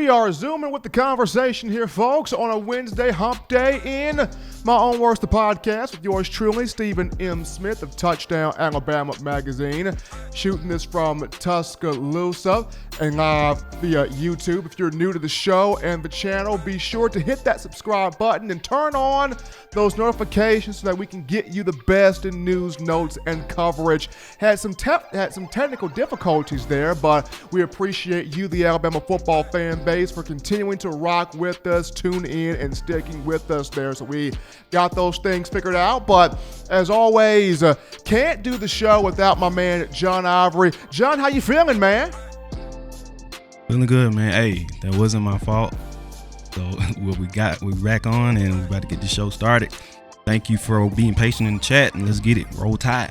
We are zooming with the conversation here, folks, on a Wednesday hump day in My Own Worst, the podcast with yours truly, Stephen M. Smith of Touchdown Alabama Magazine, shooting this from Tuscaloosa and live via YouTube. If you're new to the show and the channel, be sure to hit that subscribe button and turn on those notifications so that we can get you the best in news, notes, and coverage. Had some technical difficulties there, but we appreciate you, the Alabama football fan base, for continuing to rock with us, tune in, and sticking with us there. So we got those things figured out. But as always, can't do the show without my man John Ivory. John, how you feeling, man? Feeling good, man. Hey, that wasn't my fault. So what we rack on, and we're about to get the show started. Thank you for being patient in the chat, and let's get it. Roll Tide.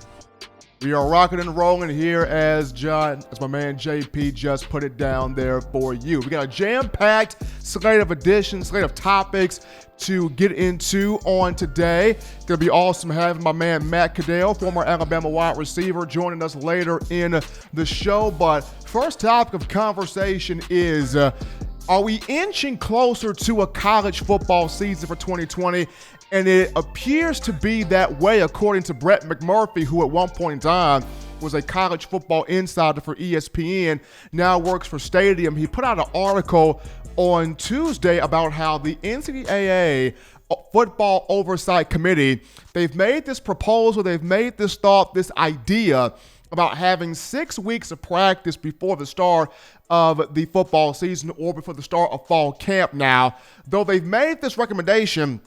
We are rocking and rolling here as my man JP just put it down there for you. We got a jam-packed slate of topics to get into on today. Gonna be awesome having my man Matt Caddell, former Alabama wide receiver, joining us later in the show. But first topic of conversation is, are we inching closer to a college football season for 2020? And it appears to be that way, according to Brett McMurphy, who at one point in time was a college football insider for ESPN, now works for Stadium. He put out an article on Tuesday about how the NCAA Football Oversight Committee, they've made this proposal, they've made this thought, this idea about having 6 weeks of practice before the start of the football season or before the start of fall camp. Now, though they've made this recommendation,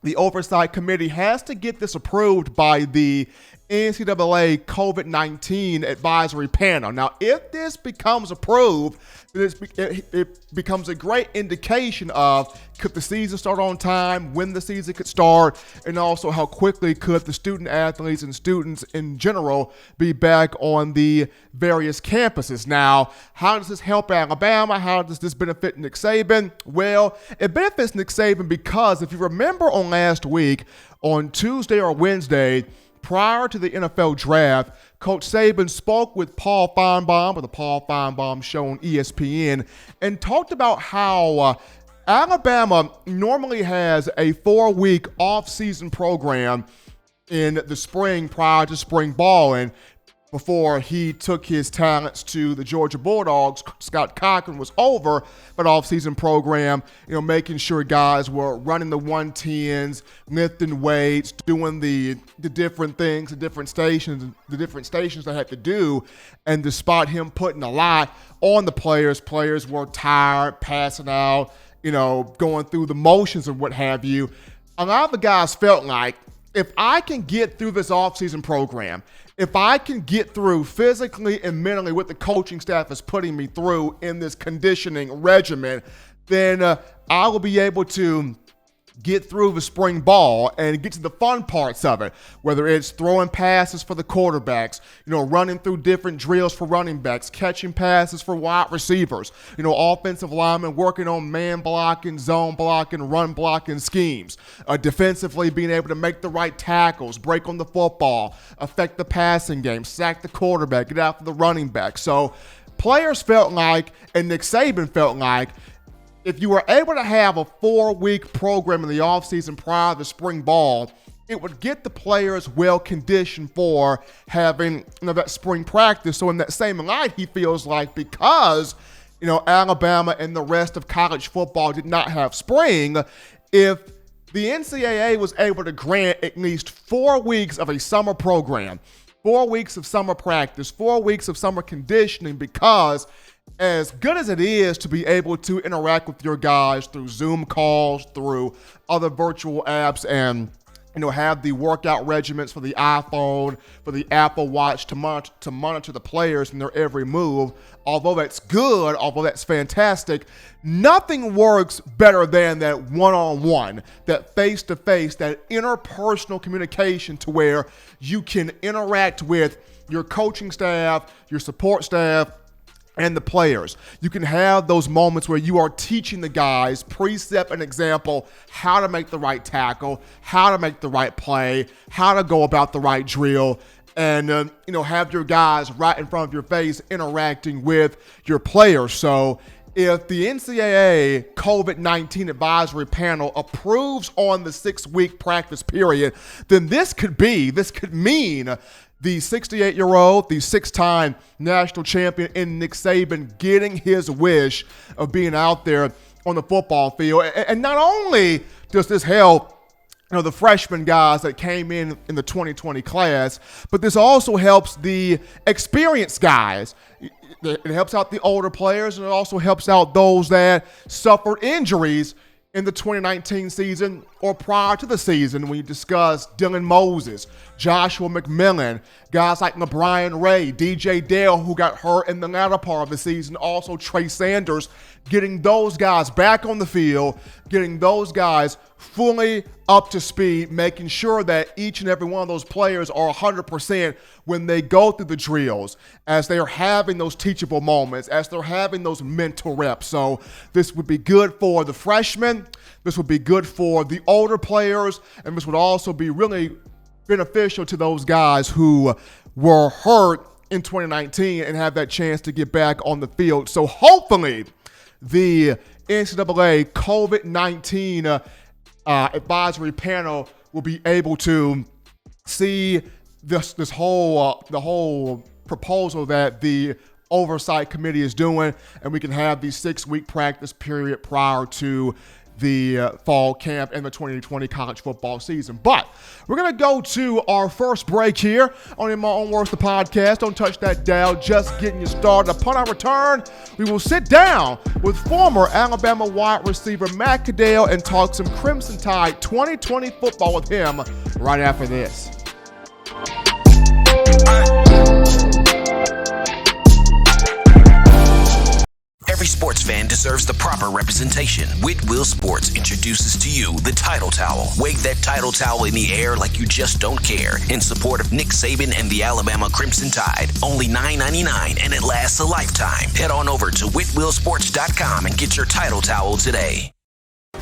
the Oversight Committee has to get this approved by the NCAA COVID-19 advisory panel. Now, if this becomes approved, it becomes a great indication of could the season start on time, when the season could start, and also how quickly could the student athletes and students in general be back on the various campuses. Now, how does this help Alabama? How does this benefit Nick Saban? Well, it benefits Nick Saban because if you remember on last week, on Tuesday or Wednesday, prior to the NFL draft, Coach Saban spoke with Paul Feinbaum of the Paul Feinbaum Show on ESPN and talked about how Alabama normally has a 4-week off-season program in the spring prior to spring ball. And before he took his talents to the Georgia Bulldogs, Scott Cochran was over that off-season program, making sure guys were running the 110s, lifting weights, doing the different things, the different stations they had to do. And despite him putting a lot on the players were tired, passing out, going through the motions and what have you. A lot of the guys felt like, if I can get through this off-season program, if I can get through physically and mentally what the coaching staff is putting me through in this conditioning regimen, then I will be able to get through the spring ball and get to the fun parts of it, whether it's throwing passes for the quarterbacks, running through different drills for running backs, catching passes for wide receivers, offensive linemen working on man blocking, zone blocking, run blocking schemes, defensively being able to make the right tackles, break on the football, affect the passing game, sack the quarterback, get after the running back. So players felt like, and Nick Saban felt like, if you were able to have a 4-week program in the offseason prior to spring ball, it would get the players well conditioned for having that spring practice. So in that same light, he feels like because Alabama and the rest of college football did not have spring, if the NCAA was able to grant at least 4 weeks of a summer program, 4 weeks of summer practice, 4 weeks of summer conditioning, because as good as it is to be able to interact with your guys through Zoom calls, through other virtual apps, and have the workout regimens for the iPhone, for the Apple Watch to monitor the players in their every move, although that's good, although that's fantastic, nothing works better than that one-on-one, that face-to-face, that interpersonal communication to where you can interact with your coaching staff, your support staff, and the players. You can have those moments where you are teaching the guys, precept and example, how to make the right tackle, how to make the right play, how to go about the right drill, and have your guys right in front of your face interacting with your players. So if the NCAA COVID-19 advisory panel approves on the 6-week practice period, then this could mean the 68-year-old, the 6-time national champion in Nick Saban getting his wish of being out there on the football field. And not only does this help the freshman guys that came in the 2020 class, but this also helps the experienced guys. It helps out the older players, and it also helps out those that suffered injuries in the 2019 season or prior to the season. When you discuss Dylan Moses, Joshua McMillan, guys like LeBron Ray, DJ Dale, who got hurt in the latter part of the season, also Trey Sanders, getting those guys back on the field, getting those guys fully up to speed, making sure that each and every one of those players are 100% when they go through the drills, as they are having those teachable moments, as they're having those mental reps. So this would be good for the freshmen, this would be good for the older players, and this would also be really beneficial to those guys who were hurt in 2019 and have that chance to get back on the field. So hopefully the NCAA COVID-19 advisory panel will be able to see the whole proposal that the oversight committee is doing, and we can have the 6-week practice period prior to the fall camp and the 2020 college football season. But we're going to go to our first break here on In My Own Words, the podcast. Don't touch that dial, just getting you started. Upon our return, we will sit down with former Alabama wide receiver Matt Caddell and talk some Crimson Tide 2020 football with him right after this. Every sports fan deserves the proper representation. Whitwill Sports introduces to you the Title Towel. Wave that Title Towel in the air like you just don't care, in support of Nick Saban and the Alabama Crimson Tide. Only $9.99, and it lasts a lifetime. Head on over to whitwillsports.com and get your Title Towel today.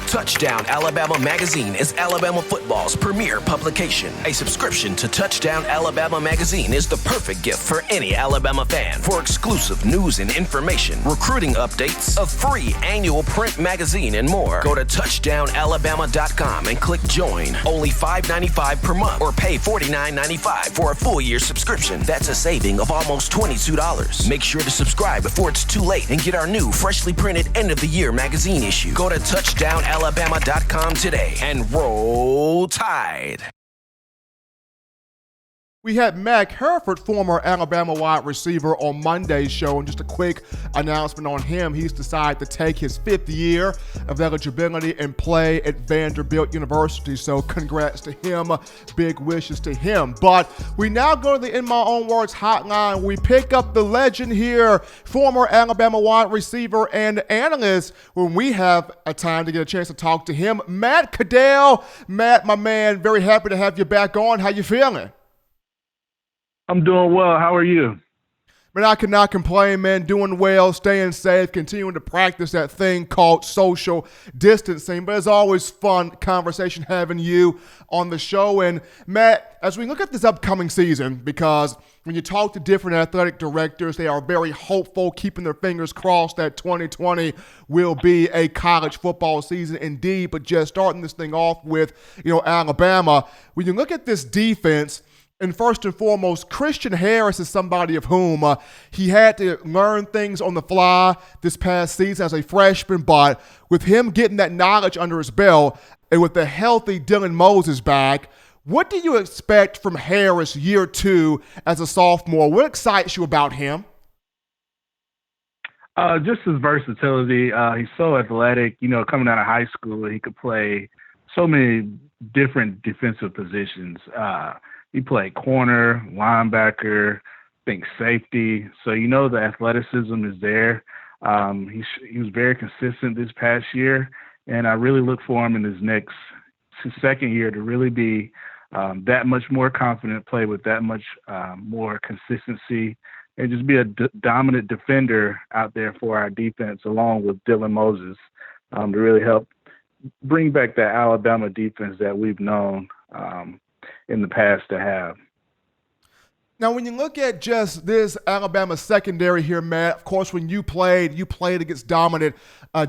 Touchdown Alabama Magazine is Alabama football's premier publication. A subscription to Touchdown Alabama Magazine is the perfect gift for any Alabama fan. For exclusive news and information, recruiting updates, a free annual print magazine, and more, go to touchdownalabama.com and click join. Only $5.95 per month, or pay $49.95 for a full year subscription. That's a saving of almost $22. Make sure to subscribe before it's too late and get our new freshly printed end of the year magazine issue. Go to touchdownalabama.com today and roll Tide. We had Mac Herford, former Alabama wide receiver, on Monday's show, and just a quick announcement on him. He's decided to take his 5th year of eligibility and play at Vanderbilt University, so congrats to him, big wishes to him. But we now go to the In My Own Words hotline. We pick up the legend here, former Alabama wide receiver and analyst, when we have a time to get a chance to talk to him, Matt Caddell. Matt, my man, very happy to have you back on. How you feeling? I'm doing well. How are you? Man, I cannot complain, man. Doing well, staying safe, continuing to practice that thing called social distancing. But it's always fun conversation having you on the show. And Matt, as we look at this upcoming season, because when you talk to different athletic directors, they are very hopeful, keeping their fingers crossed that 2020 will be a college football season indeed. But just starting this thing off with, Alabama, when you look at this defense, and first and foremost, Christian Harris is somebody of whom he had to learn things on the fly this past season as a freshman, but with him getting that knowledge under his belt and with the healthy Dylan Moses back, what do you expect from Harris year 2 as a sophomore? What excites you about him? Just his versatility. He's so athletic. Coming out of high school, he could play so many different defensive positions. He played corner, linebacker, safety. So the athleticism is there. He was very consistent this past year, and I really look for him in his second year to really be that much more confident, play with that much more consistency, and just be a dominant defender out there for our defense, along with Dylan Moses, to really help bring back that Alabama defense that we've known in the past to have. Now, when you look at just this Alabama secondary here, Matt, of course, when you played against dominant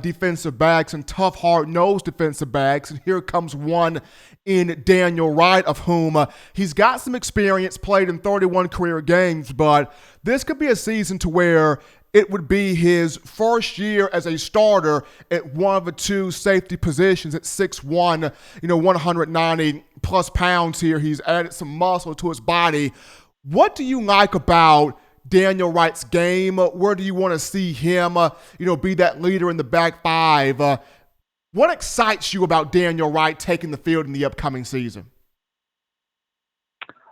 defensive backs and tough, hard-nosed defensive backs, and here comes one in Daniel Wright, of whom he's got some experience, played in 31 career games, but this could be a season to where it would be his first year as a starter at one of the two safety positions at 6'1", 190 plus pounds here. He's added some muscle to his body. What do you like about Daniel Wright's game? Where do you want to see him, be that leader in the back five? What excites you about Daniel Wright taking the field in the upcoming season?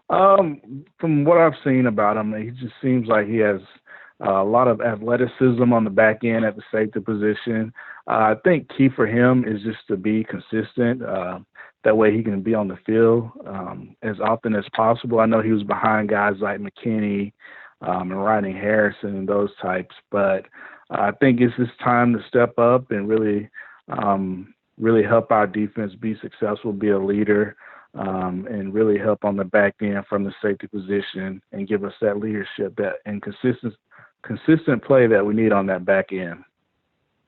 From what I've seen about him, he just seems like he has a lot of athleticism on the back end at the safety position. I think key for him is just to be consistent. That way he can be on the field as often as possible. I know he was behind guys like McKinney and Nagi Harris and those types, but I think it's his time to step up and really help our defense be successful, be a leader, and really help on the back end from the safety position and give us that leadership and consistent play that we need on that back end.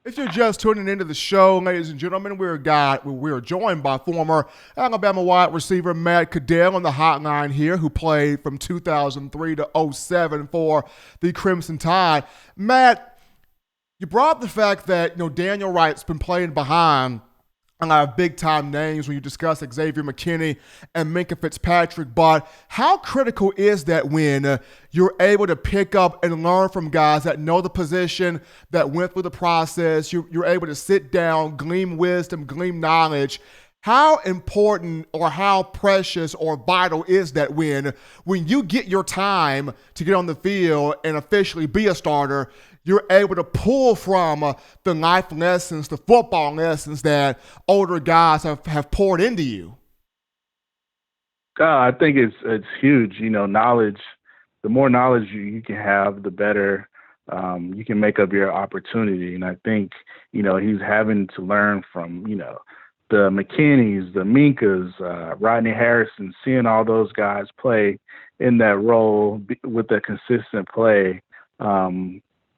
If you're just tuning into the show, ladies and gentlemen, we're joined by former Alabama wide receiver Matt Caddell on the hotline here, who played from 2003 to 2007 for the Crimson Tide. Matt, you brought up the fact that Daniel Wright's been playing behind a lot of big-time names when you discuss Xavier McKinney and Minkah Fitzpatrick, but how critical is that when you're able to pick up and learn from guys that know the position, that went through the process, you're able to sit down, glean wisdom, glean knowledge? How important or how precious or vital is that when you get your time to get on the field and officially be a starter, you're able to pull from the life lessons, the football lessons that older guys have poured into you? I think it's huge. Knowledge, the more knowledge you can have, the better you can make up your opportunity. And I think, he's having to learn from, the McKinneys, the Minkahs, Rodney Harrison, seeing all those guys play in that role with a consistent play.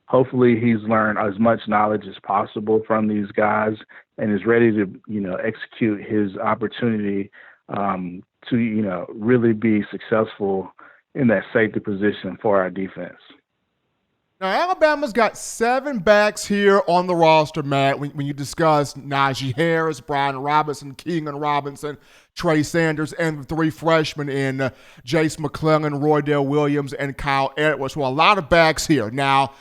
Hopefully he's learned as much knowledge as possible from these guys and is ready to, execute his opportunity to, really be successful in that safety position for our defense. Now, Alabama's got 7 backs here on the roster, Matt, when you discuss Nagi Harris, Brian Robinson, Keegan Robinson, Trey Sanders, and the 3 freshmen in Jace McClellan, Roydell Williams, and Kyle Edwards. So a lot of backs here. Now,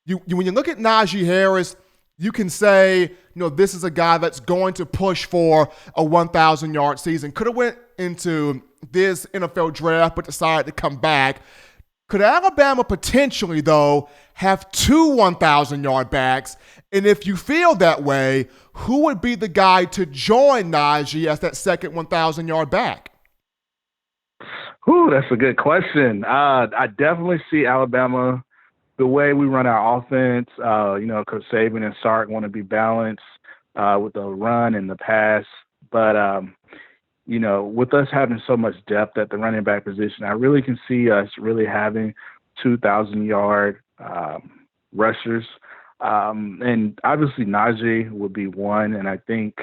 when you look at Nagi Harris, you can say, this is a guy that's going to push for a 1,000-yard season. Could have went into this NFL draft, but decided to come back. Could Alabama potentially, though, have 2 1,000-yard backs? And if you feel that way, who would be the guy to join Nagi as that second 1,000-yard back? That's a good question. I definitely see Alabama, the way we run our offense, Coach Saban and Sark want to be balanced with the run and the pass. But, with us having so much depth at the running back position, I really can see us really having 2,000-yard rushers. And obviously Nagi would be one. And I think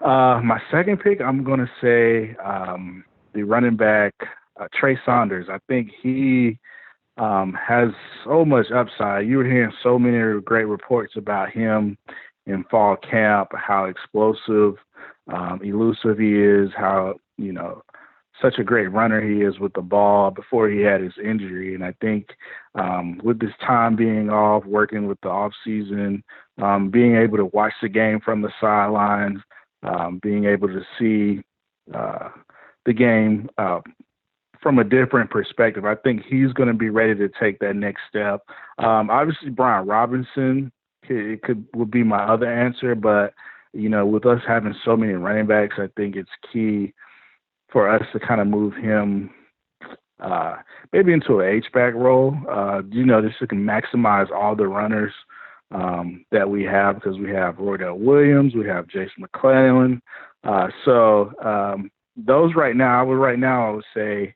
my second pick, I'm going to say the running back, Trey Saunders. I think he has so much upside. You were hearing so many great reports about him in fall camp, how explosive, elusive he is, how, such a great runner he is with the ball before he had his injury. And I think with this time being off, working with the off season, being able to watch the game from the sidelines, being able to see the game from a different perspective, I think he's going to be ready to take that next step. Obviously, Brian Robinson would be my other answer, but with us having so many running backs, I think it's key for us to kind of move him maybe into an H-back role, just so can maximize all the runners that we have, because we have Roydell Williams, we have Jace McClellan. So those right now, I would say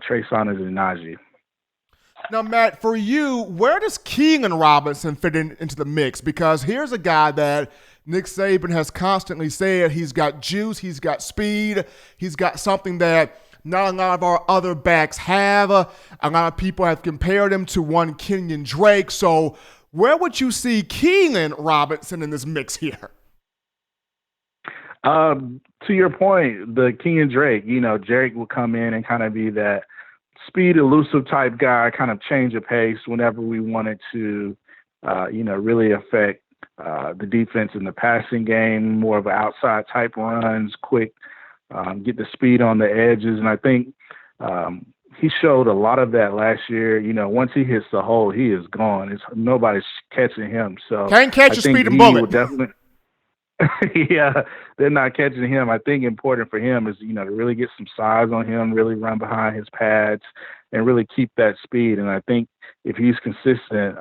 Trey Saunders and Nagi. Now, Matt, for you, where does Keelan Robinson fit into the mix? Because here's a guy that Nick Saban has constantly said he's got juice, he's got speed, he's got something that not a lot of our other backs have. A lot of people have compared him to one Kenyon Drake. So where would you see Keelan Robinson in this mix here? To your point, the Kenyon Drake, Drake will come in and kind of be that speed, elusive type guy, kind of change of pace whenever we wanted to, really affect the defense in the passing game, more of an outside type runs, quick, get the speed on the edges. And I think he showed a lot of that last year. Once he hits the hole, he is gone. Nobody's catching him. So can't catch a speeding bullet. Definitely. Yeah, they're not catching him. I think important for him is, to really get some size on him, really run behind his pads and really keep that speed. And I think if he's consistent,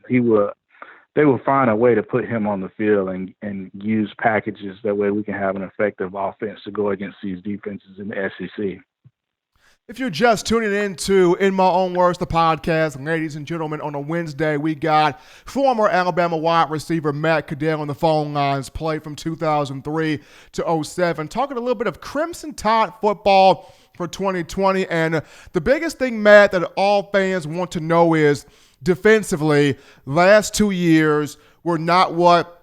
they will find a way to put him on the field and use packages. That way we can have an effective offense to go against these defenses in the SEC. If you're just tuning in to In My Own Words, the podcast, ladies and gentlemen, on a Wednesday, we got former Alabama wide receiver Matt Caddell on the phone lines, played from 2003 to 07, talking a little bit of Crimson Tide football for 2020. And the biggest thing, Matt, that all fans want to know is defensively, last 2 years were not what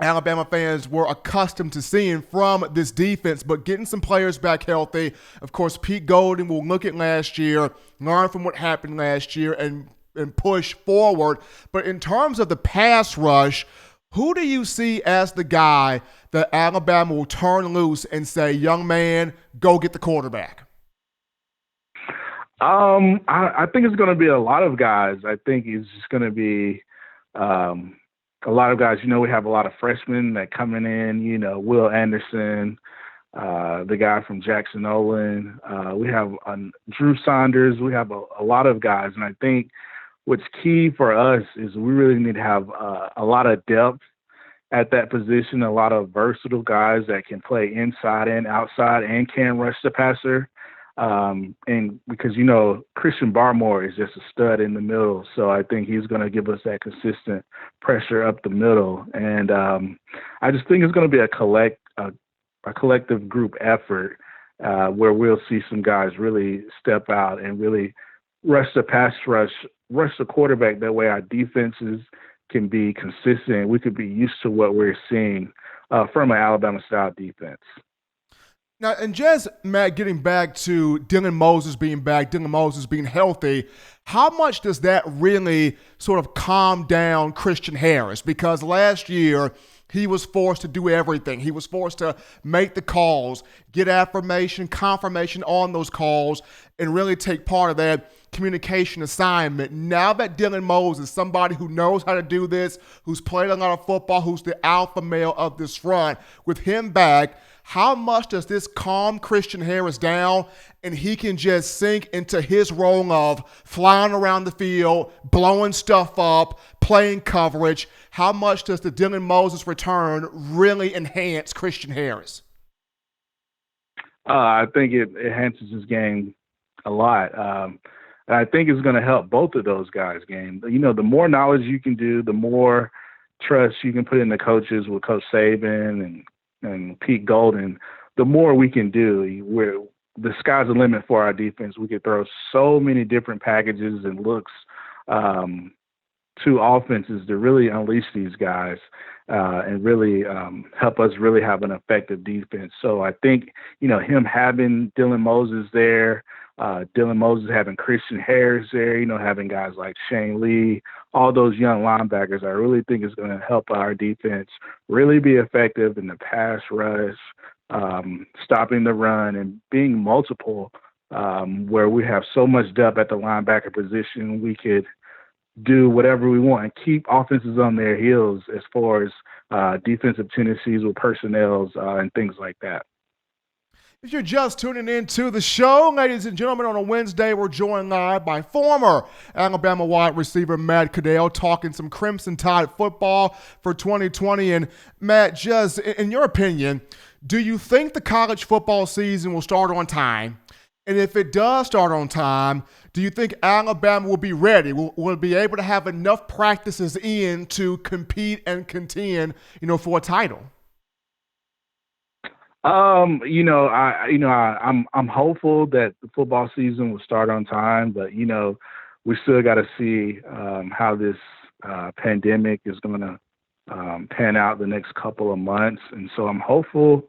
Alabama fans were accustomed to seeing from this defense, but getting some players back healthy. Of course, Pete Golding will look at last year, learn from what happened last year, and push forward. But in terms of the pass rush, who do you see as the guy that Alabama will turn loose and say, young man, go get the quarterback? I think it's going to be a lot of guys. I think it's just going to be a lot of guys. We have a lot of freshmen that coming in, Will Anderson, the guy from Jackson Olin. We have Drew Saunders. We have a lot of guys. And I think what's key for us is we really need to have a lot of depth at that position, a lot of versatile guys that can play inside and outside and can rush the passer. And because, Christian Barmore is just a stud in the middle. So I think he's going to give us that consistent pressure up the middle. And I just think it's going to be a collective group effort where we'll see some guys really step out and really rush the rush the quarterback. That way our defenses can be consistent. We could be used to what we're seeing from an Alabama-style defense. Now, and just, Matt, getting back to Dylan Moses being back, Dylan Moses being healthy, how much does that really sort of calm down Christian Harris? Because last year, he was forced to do everything. He was forced to make the calls, get affirmation, confirmation on those calls, and really take part of that communication assignment. Now that Dylan Moses, somebody who knows how to do this, who's played a lot of football, who's the alpha male of this front, with him back, how much does this calm Christian Harris down and he can just sink into his role of flying around the field, blowing stuff up, playing coverage? How much does the Dylan Moses return really enhance Christian Harris? I think it enhances his game a lot. And I think it's going to help both of those guys' game. The more knowledge you can do, the more trust you can put in the coaches with Coach Saban and Pete Golding, the more we can do. Where the sky's the limit for our defense. We could throw so many different packages and looks to offenses to really unleash these guys and really help us really have an effective defense. So I think, him having Dylan Moses there, Dylan Moses having Christian Harris there, having guys like Shane Lee, all those young linebackers, I really think is going to help our defense really be effective in the pass rush, stopping the run, and being multiple, where we have so much depth at the linebacker position. We could do whatever we want and keep offenses on their heels as far as defensive tendencies with personnels and things like that. If you're just tuning in to the show, ladies and gentlemen, on a Wednesday, we're joined live by former Alabama wide receiver Matt Caddell, talking some Crimson Tide football for 2020. And Matt, just in your opinion, do you think the college football season will start on time? And if it does start on time, do you think Alabama will be ready? Will it be able to have enough practices in to compete and contend, for a title? I'm hopeful that the football season will start on time, but we still got to see how this pandemic is going to pan out the next couple of months, and so I'm hopeful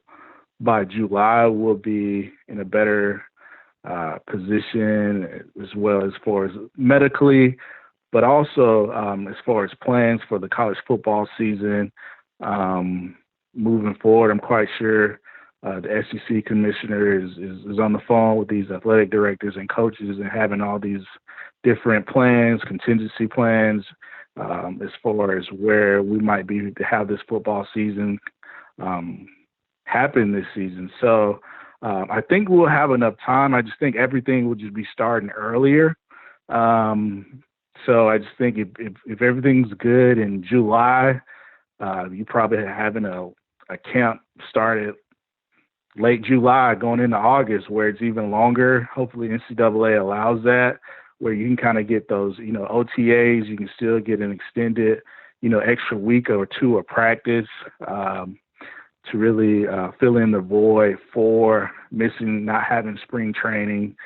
by July we'll be in a better position as well as far as medically, but also as far as plans for the college football season moving forward. I'm quite sure the SEC commissioner is on the phone with these athletic directors and coaches and having all these different plans, contingency plans, as far as where we might be to have this football season happen this season. So I think we'll have enough time. I just think everything will just be starting earlier. So I just think if everything's good in July, you probably having a camp started late July going into August where it's even longer. Hopefully NCAA allows that, where you can kind of get those, OTAs, you can still get an extended, extra week or two of practice to really fill in the void for not having spring training.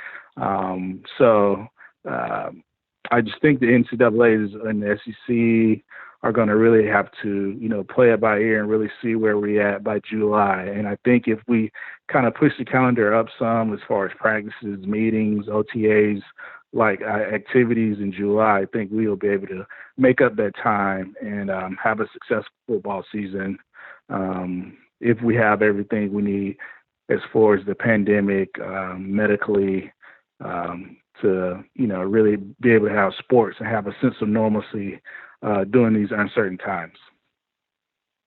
So I just think the NCAA and the SEC are going to really have to, play it by ear and really see where we're at by July. And I think if we kind of push the calendar up some as far as practices, meetings, OTAs, like activities in July, I think we will be able to make up that time and have a successful football season if we have everything we need as far as the pandemic, medically, to, really be able to have sports and have a sense of normalcy during these uncertain times.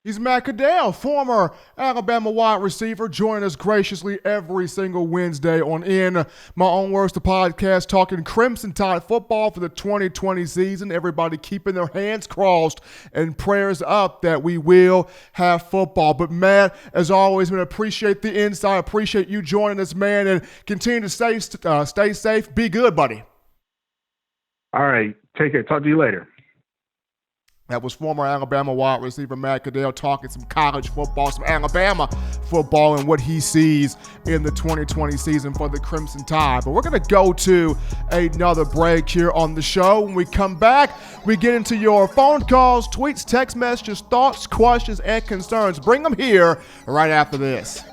He's Matt Caddell, former Alabama wide receiver, joining us graciously every single Wednesday on In My Own Words, the podcast, talking Crimson Tide football for the 2020 season. Everybody keeping their hands crossed and prayers up that we will have football. But Matt, as always, man, appreciate the insight. Appreciate you joining us, man, and continue to stay safe. Be good, buddy. All right. Take care. Talk to you later. That was former Alabama wide receiver Matt Caddell talking some college football, some Alabama football, and what he sees in the 2020 season for the Crimson Tide. But we're going to go to another break here on the show. When we come back, we get into your phone calls, tweets, text messages, thoughts, questions, and concerns. Bring them here right after this.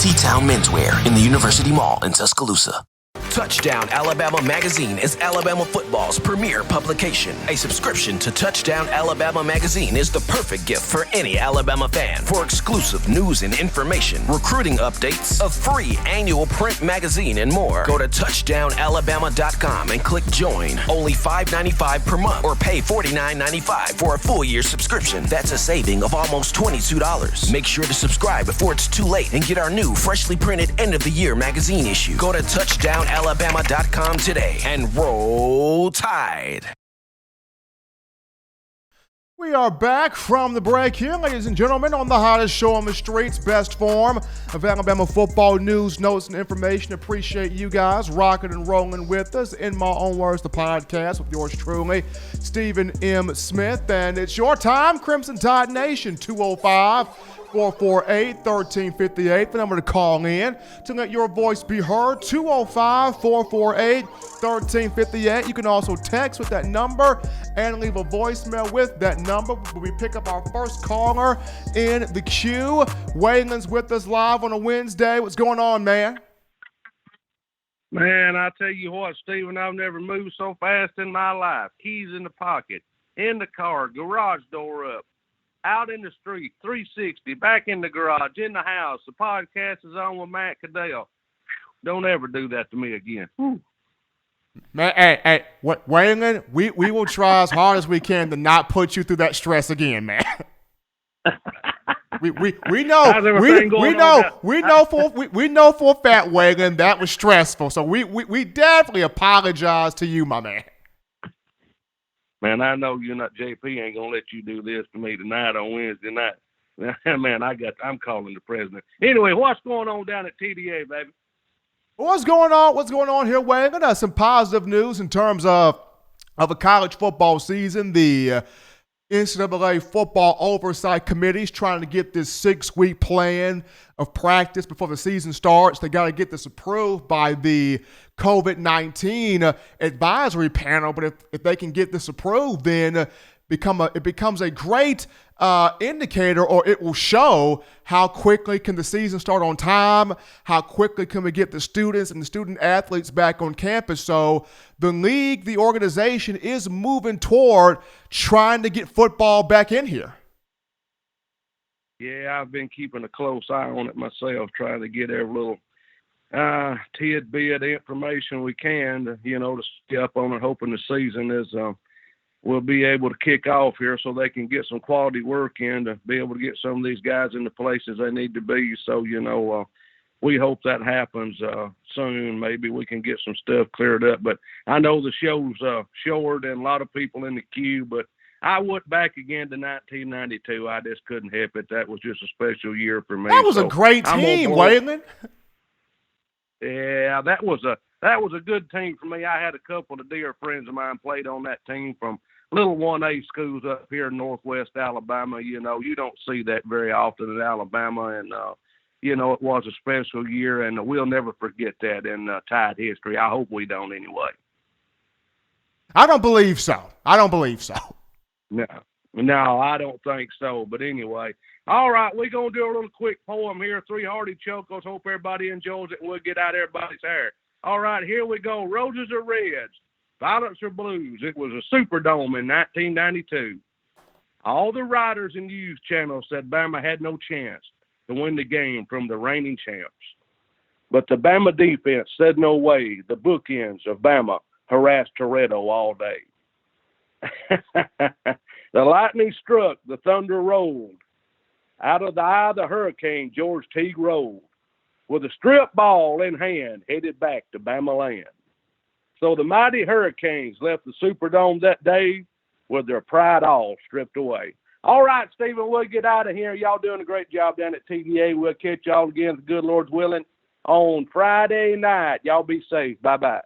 T-Town Menswear in the University Mall in Tuscaloosa. Touchdown Alabama Magazine is Alabama football's premier publication. A subscription to Touchdown Alabama Magazine is the perfect gift for any Alabama fan. For exclusive news and information, recruiting updates, a free annual print magazine, and more, go to touchdownalabama.com and click join. Only $5.95 per month or pay $49.95 for a full year subscription. That's a saving of almost $22. Make sure to subscribe before it's too late and get our new freshly printed end of the year magazine issue. Go to touchdownalabama.com today and roll Tide. We are back from the break here, ladies and gentlemen, on the hottest show on the streets, best form of Alabama football news, notes, and information. Appreciate you guys rocking and rolling with us. In My Own Words, the podcast with yours truly, Stephen M. Smith. And it's your time, Crimson Tide Nation, 205-448-1358, the number to call in to let your voice be heard, 205-448-1358. You can also text with that number and leave a voicemail with that number. We pick up our first caller in the queue. Waylon's with us live on a Wednesday. What's going on, man? Man, I tell you what, Stephen, I've never moved so fast in my life. Keys in the pocket, in the car, garage door up, out in the street, 360, back in the garage, in the house. The podcast is on with Matt Caddell. Don't ever do that to me again. Whew. Man, hey, what, Waylon? We will try as hard as we can to not put you through that stress again, man. We know How's everything going on we know for a fact, Waylon, that was stressful. So we definitely apologize to you, my man. Man, I know you're not. JP ain't gonna let you do this to me tonight on Wednesday night. Man, I'm calling the president. Anyway, what's going on down at TDA, baby? What's going on? What's going on here, Waylon? Some positive news in terms of a college football season. The NCAA Football Oversight Committee is trying to get this 6-week plan of practice before the season starts. They got to get this approved by the COVID-19 advisory panel. But if they can get this approved, then it becomes a great indicator, or it will show how quickly can the season start on time, how quickly can we get the students and the student athletes back on campus. So the league, the organization, is moving toward trying to get football back in here. Yeah, I've been keeping a close eye on it myself, trying to get every little tidbit information we can to stay up on it, hoping the season is we'll be able to kick off here so they can get some quality work in to be able to get some of these guys in the places they need to be. So, we hope that happens soon. Maybe we can get some stuff cleared up. But I know the show's short and a lot of people in the queue, but I went back again to 1992. I just couldn't help it. That was just a special year for me. That was a great team, Waylon. Yeah, that was a good team for me. I had a couple of dear friends of mine played on that team from little 1A schools up here in Northwest Alabama. You don't see that very often in Alabama, and it was a special year, and we'll never forget that in Tide history. I hope we don't anyway. I don't believe so. No, I don't think so. But anyway, all right, we're going to do a little quick poem here. 3 hearty chuckles. Hope everybody enjoys it, and we'll get out everybody's hair. All right, here we go. Roses are reds, violets are blues. It was a Superdome in 1992. All the writers and news channels said Bama had no chance to win the game from the reigning champs. But the Bama defense said no way. The bookends of Bama harassed Toretto all day. The lightning struck, the thunder rolled. Out of the eye of the hurricane, George Teague rolled. With a strip ball in hand, headed back to Bama land. So the mighty Hurricanes left the Superdome that day with their pride all stripped away. All right, Stephen, we'll get out of here. Y'all doing a great job down at TDA. We'll catch y'all again, the good Lord's willing, on Friday night. Y'all be safe. Bye-bye.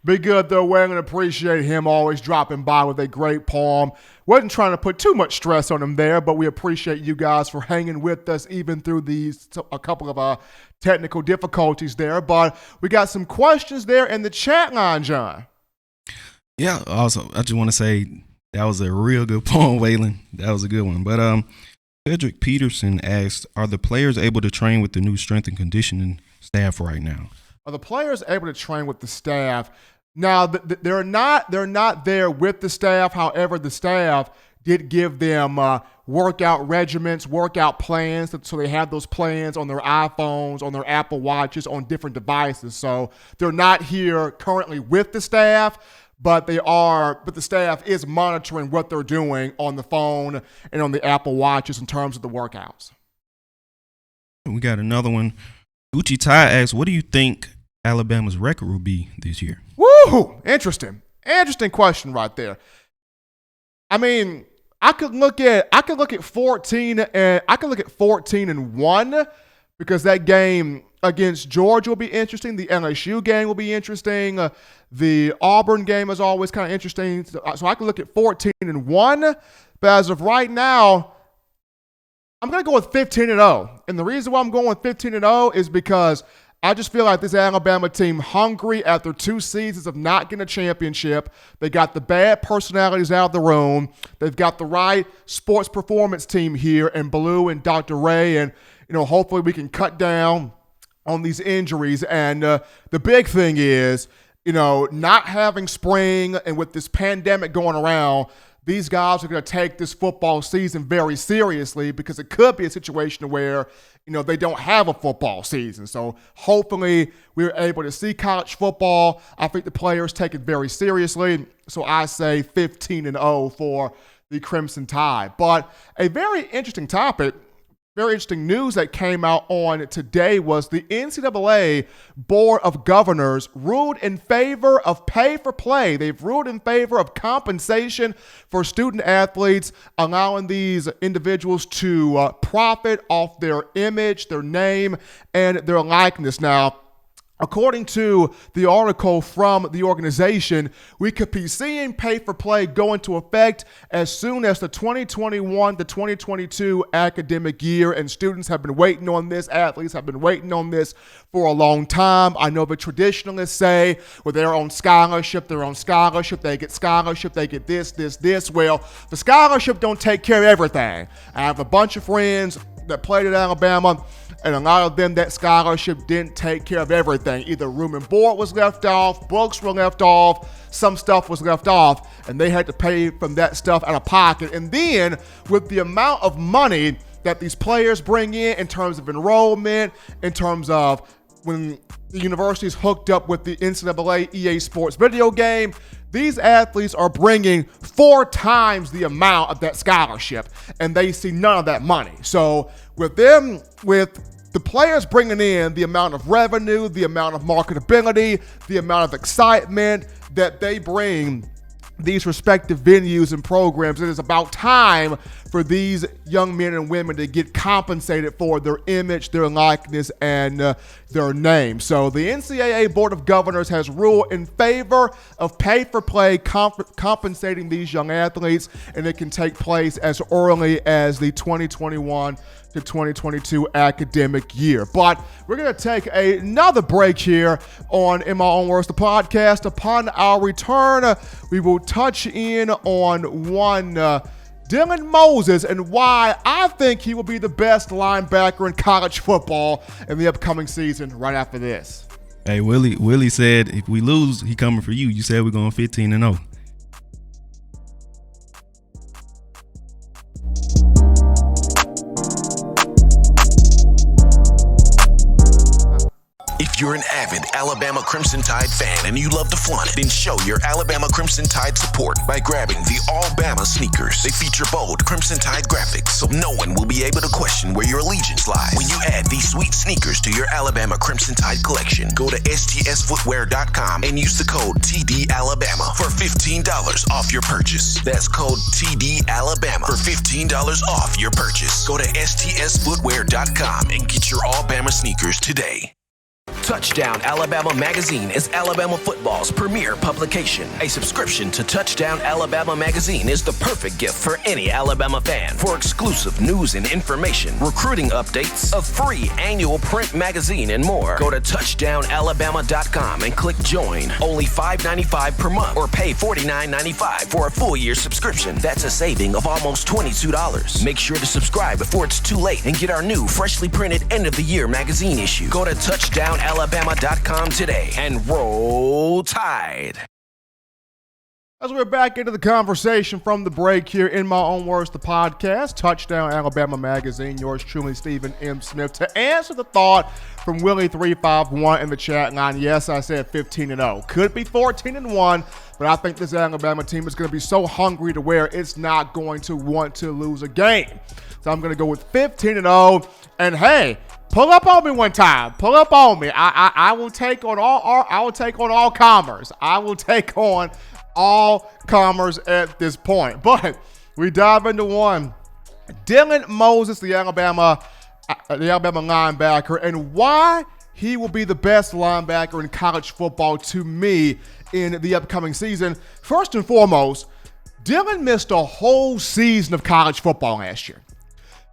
Be good, though, Waylon. Appreciate him always dropping by with a great poem. Wasn't trying to put too much stress on him there, but we appreciate you guys for hanging with us even through a couple of technical difficulties there. But we got some questions there in the chat line, John. Yeah, also, I just want to say that was a real good poem, Waylon. That was a good one. But Cedric Peterson asked, are the players able to train with the new strength and conditioning staff right now? Are the players able to train with the staff? Now, they're not there with the staff. However, the staff did give them workout regimens, workout plans. So they have those plans on their iPhones, on their Apple Watches, on different devices. So they're not here currently with the staff, but the staff is monitoring what they're doing on the phone and on the Apple Watches in terms of the workouts. We got another one. Gucci Ty asks, what do you think Alabama's record will be this year? Woo! Interesting question right there. I mean, I could look at 14-1 because that game against Georgia will be interesting. The LSU game will be interesting. The Auburn game is always kind of interesting. So I can look at 14-1. But as of right now, I'm going to go with 15-0. And the reason why I'm going with 15-0 is because I just feel like this Alabama team hungry after 2 seasons of not getting a championship. They got the bad personalities out of the room. They've got the right sports performance team here in Blue and Dr. Ray. And, hopefully we can cut down on these injuries. And the big thing is, not having spring and with this pandemic going around, these guys are going to take this football season very seriously because it could be a situation where they don't have a football season. So hopefully we're able to see college football. I think the players take it very seriously. So I say 15-0 for the Crimson Tide. But a very interesting topic, very interesting news that came out on today was the NCAA Board of Governors ruled in favor of pay for play. They've ruled in favor of compensation for student athletes, allowing these individuals to profit off their image, their name, and their likeness. Now, according to the article from the organization, we could be seeing pay-for-play go into effect as soon as the 2021 to 2022 academic year, and students have been waiting on this, athletes have been waiting on this for a long time. I know the traditionalists say, well, they're on scholarship, they get scholarship, they get this. Well, the scholarship don't take care of everything. I have a bunch of friends that played at Alabama, and a lot of them, that scholarship didn't take care of everything. Either room and board was left off, books were left off, some stuff was left off, and they had to pay from that stuff out of pocket. And then with the amount of money that these players bring in terms of enrollment, in terms of when the university is hooked up with the NCAA EA Sports video game, these athletes are bringing 4 times the amount of that scholarship, and they see none of that money. So with the players bringing in the amount of revenue, the amount of marketability, the amount of excitement that they bring these respective venues and programs, it is about time for these young men and women to get compensated for their image, their likeness, and their name. So the NCAA Board of Governors has ruled in favor of pay-for-play compensating these young athletes, and it can take place as early as the 2021 to 2022 academic year. But we're going to take another break here on In My Own Words, the podcast. Upon our return, we will touch in on one Dylan Moses and why I think he will be the best linebacker in college football in the upcoming season right after this. Hey, Willie said if we lose, he coming for you. You said we're going 15-0. If you're an avid Alabama Crimson Tide fan and you love to flaunt it, then show your Alabama Crimson Tide support by grabbing the All Bama sneakers. They feature bold Crimson Tide graphics, so no one will be able to question where your allegiance lies. When you add these sweet sneakers to your Alabama Crimson Tide collection, go to stsfootwear.com and use the code TDAlabama for $15 off your purchase. That's code TDAlabama for $15 off your purchase. Go to stsfootwear.com and get your All Bama sneakers today. Touchdown Alabama Magazine is Alabama football's premier publication. A subscription to Touchdown Alabama Magazine is the perfect gift for any Alabama fan. For exclusive news and information, recruiting updates, a free annual print magazine, and more, go to touchdownalabama.com and click join. Only $5.95 per month or pay $49.95 for a full year subscription. That's a saving of almost $22. Make sure to subscribe before it's too late and get our new freshly printed end of the year magazine issue. Go to touchdownalabama.com today and roll Tide. As we're back into the conversation from the break here in My Own Words, the podcast, Touchdown Alabama Magazine, yours truly, Stephen M. Smith, to answer the thought from Willie351 in the chat line. Yes, I said 15-0. Could be 14-1, but I think this Alabama team is going to be so hungry to where it's not going to want to lose a game. So I'm going to go with 15-0, and hey, pull up on me one time. Pull up on me. I will take on all comers. I will take on all comers at this point. But we dive into one. Dylan Moses, the Alabama linebacker, and why he will be the best linebacker in college football to me in the upcoming season. First and foremost, Dylan missed a whole season of college football last year.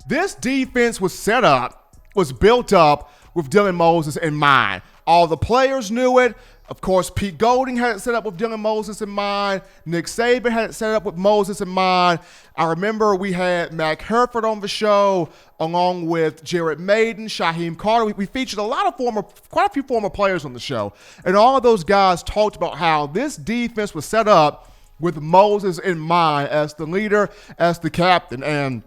This defense was built up with Dylan Moses in mind. All the players knew it. Of course, Pete Golding had it set up with Dylan Moses in mind. Nick Saban had it set up with Moses in mind. I remember we had Mac Herford on the show, along with Jared Maiden, Shaheem Carter. We featured quite a few former players on the show. And all of those guys talked about how this defense was set up with Moses in mind as the leader, as the captain. And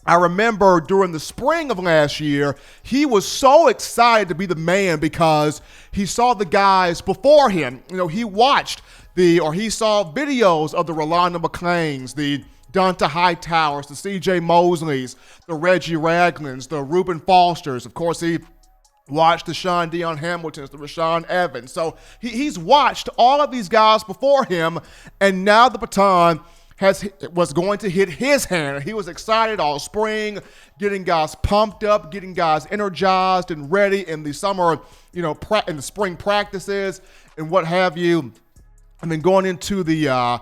I remember during the spring of last year, he was so excited to be the man because he saw the guys before him. He watched he saw videos of the Rolando McClains, the Donta Hightowers, the CJ Mosleys, the Reggie Raglins, the Reuben Fosters. Of course, he watched the Sean Dion Hamiltons, the Rashawn Evans. So he's watched all of these guys before him, and now the baton was going to hit his hand. He was excited all spring, getting guys pumped up, getting guys energized and ready in the summer, in the spring practices and what have you. And then going into the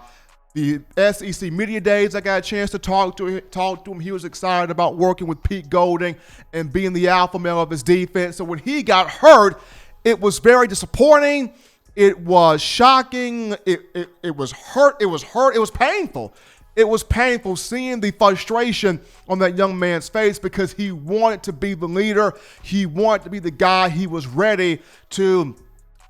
SEC Media Days, I got a chance to talk to him. He was excited about working with Pete Golding and being the alpha male of his defense. So when he got hurt, it was very disappointing. It was shocking. It was hurt. It was painful. It was painful seeing the frustration on that young man's face because he wanted to be the leader. He wanted to be the guy. He was ready to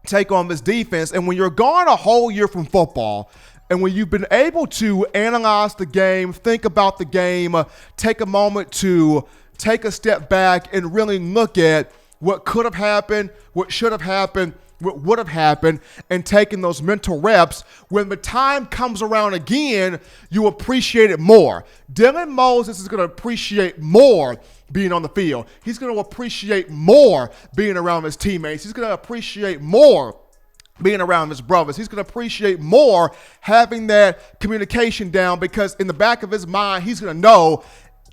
take on this defense. And when you're gone a whole year from football, and when you've been able to analyze the game, think about the game, take a moment to take a step back and really look at what could have happened, what should have happened, what would have happened, and taking those mental reps, when the time comes around again, you appreciate it more. Dylan Moses is going to appreciate more being on the field. He's going to appreciate more being around his teammates. He's going to appreciate more being around his brothers. He's going to appreciate more having that communication down, because in the back of his mind, he's going to know,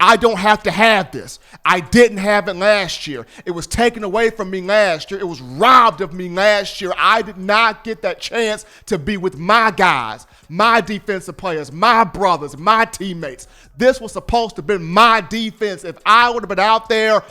I don't have to have this. I didn't have it last year. It was taken away from me last year. It was robbed of me last year. I did not get that chance to be with my guys, my defensive players, my brothers, my teammates. This was supposed to have been my defense. If I would have been out there,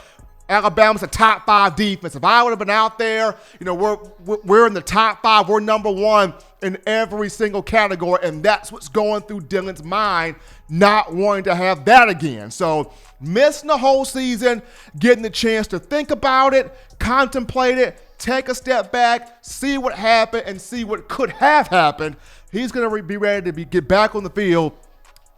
Alabama's a top 5 defense. If I would have been out there, we're in the top 5. We're number 1 in every single category, and that's what's going through Dylan's mind, not wanting to have that again. So missing the whole season, getting the chance to think about it, contemplate it, take a step back, see what happened, and see what could have happened. He's going to be ready to get back on the field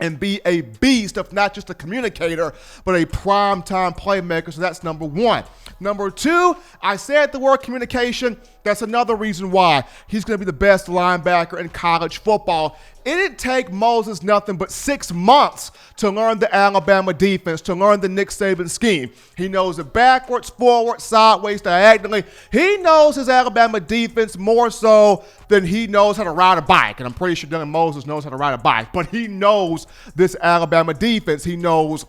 and be a beast of not just a communicator, but a primetime playmaker. So that's number 1. Number 2, I said the word communication. That's another reason why he's going to be the best linebacker in college football. It didn't take Moses nothing but 6 months to learn the Alabama defense, to learn the Nick Saban scheme. He knows it backwards, forward, sideways, diagonally. He knows his Alabama defense more so than he knows how to ride a bike. And I'm pretty sure Dylan Moses knows how to ride a bike. But he knows this Alabama defense. He knows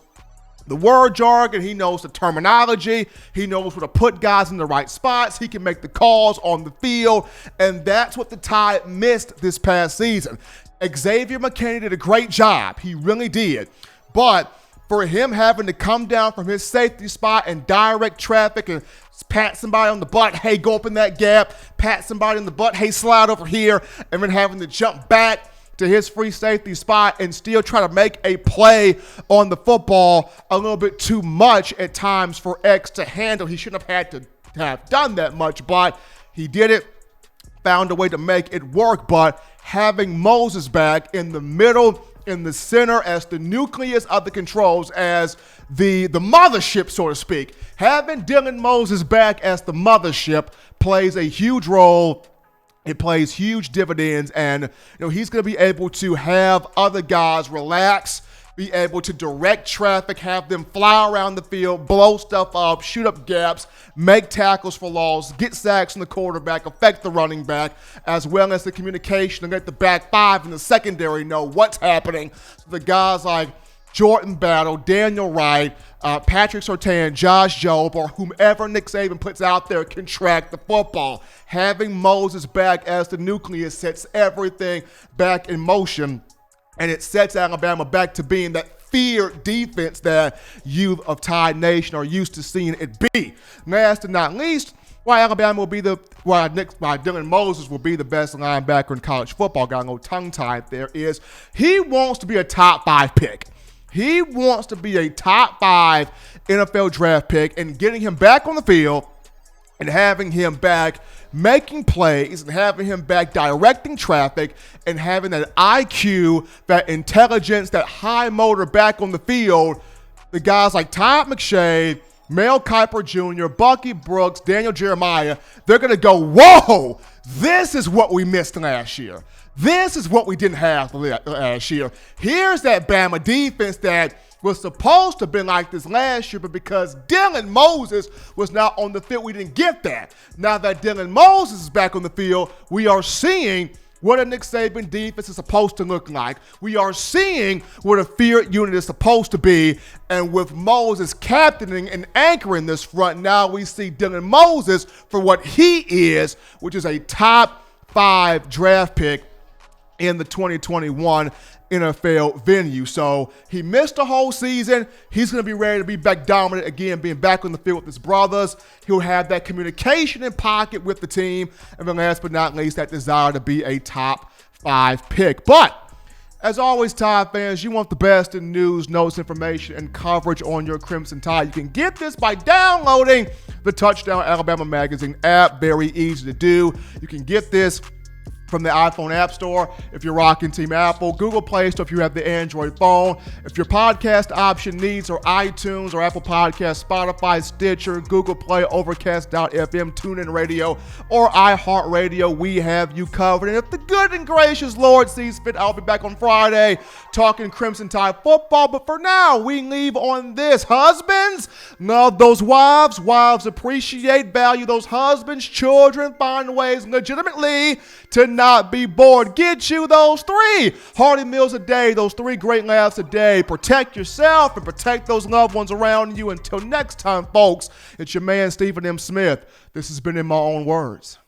the word jargon, he knows the terminology, he knows where to put guys in the right spots, he can make the calls on the field, and that's what the Tide missed this past season. Xavier McKinney did a great job, he really did, but for him having to come down from his safety spot and direct traffic and pat somebody on the butt, hey, go up in that gap, pat somebody on the butt, hey, slide over here, and then having to jump back to his free safety spot and still try to make a play on the football, a little bit too much at times for X to handle. He shouldn't have had to have done that much, but he did it, found a way to make it work. But having Moses back in the middle, in the center, as the nucleus of the controls, as the mothership, so to speak, having Dylan Moses back as the mothership plays a huge role. It plays huge dividends, and he's going to be able to have other guys relax, be able to direct traffic, have them fly around the field, blow stuff up, shoot up gaps, make tackles for loss, get sacks from the quarterback, affect the running back, as well as the communication and let the back 5 in the secondary know what's happening. So the guys like Jordan Battle, Daniel Wright, Patrick Surtain, Josh Jobe, or whomever Nick Saban puts out there can track the football. Having Moses back as the nucleus sets everything back in motion, and it sets Alabama back to being that feared defense that you of Tide Nation are used to seeing it be. Last but not least, why Alabama will be why Dylan Moses will be the best linebacker in college football, got a little tongue-tied there, is he wants to be a top 5 pick. He wants to be a top 5 NFL draft pick, and getting him back on the field and having him back making plays and having him back directing traffic and having that IQ, that intelligence, that high motor back on the field, the guys like Todd McShay, Mel Kiper Jr., Bucky Brooks, Daniel Jeremiah, they're going to go, whoa, this is what we missed last year. This is what we didn't have last year. Here's that Bama defense that was supposed to have been like this last year, but because Dylan Moses was not on the field, we didn't get that. Now that Dylan Moses is back on the field, we are seeing what a Nick Saban defense is supposed to look like. We are seeing what a feared unit is supposed to be. And with Moses captaining and anchoring this front, now we see Dylan Moses for what he is, which is a top 5 draft pick in the 2021 NFL venue. So he missed the whole season. He's going to be ready to be back dominant again, being back on the field with his brothers. He'll have that communication in pocket with the team. And then last but not least, that desire to be a top 5 pick. But as always, Tide fans, you want the best in news, notes, information, and coverage on your Crimson Tide. You can get this by downloading the Touchdown Alabama Magazine app. Very easy to do. You can get this from the iPhone App Store if you're rocking Team Apple, Google Play Store if you have the Android phone. If your podcast option needs are iTunes or Apple Podcasts, Spotify, Stitcher, Google Play, Overcast.fm, TuneIn Radio, or iHeartRadio, we have you covered. And if the good and gracious Lord sees fit, I'll be back on Friday talking Crimson Tide football. But for now, we leave on this. Husbands, love those wives. Wives appreciate, value those husbands. Children, find ways legitimately to not be bored. Get you those 3 hearty meals a day, those 3 great laughs a day. Protect yourself and protect those loved ones around you. Until next time, folks, it's your man, Stephen M. Smith. This has been In My Own Words.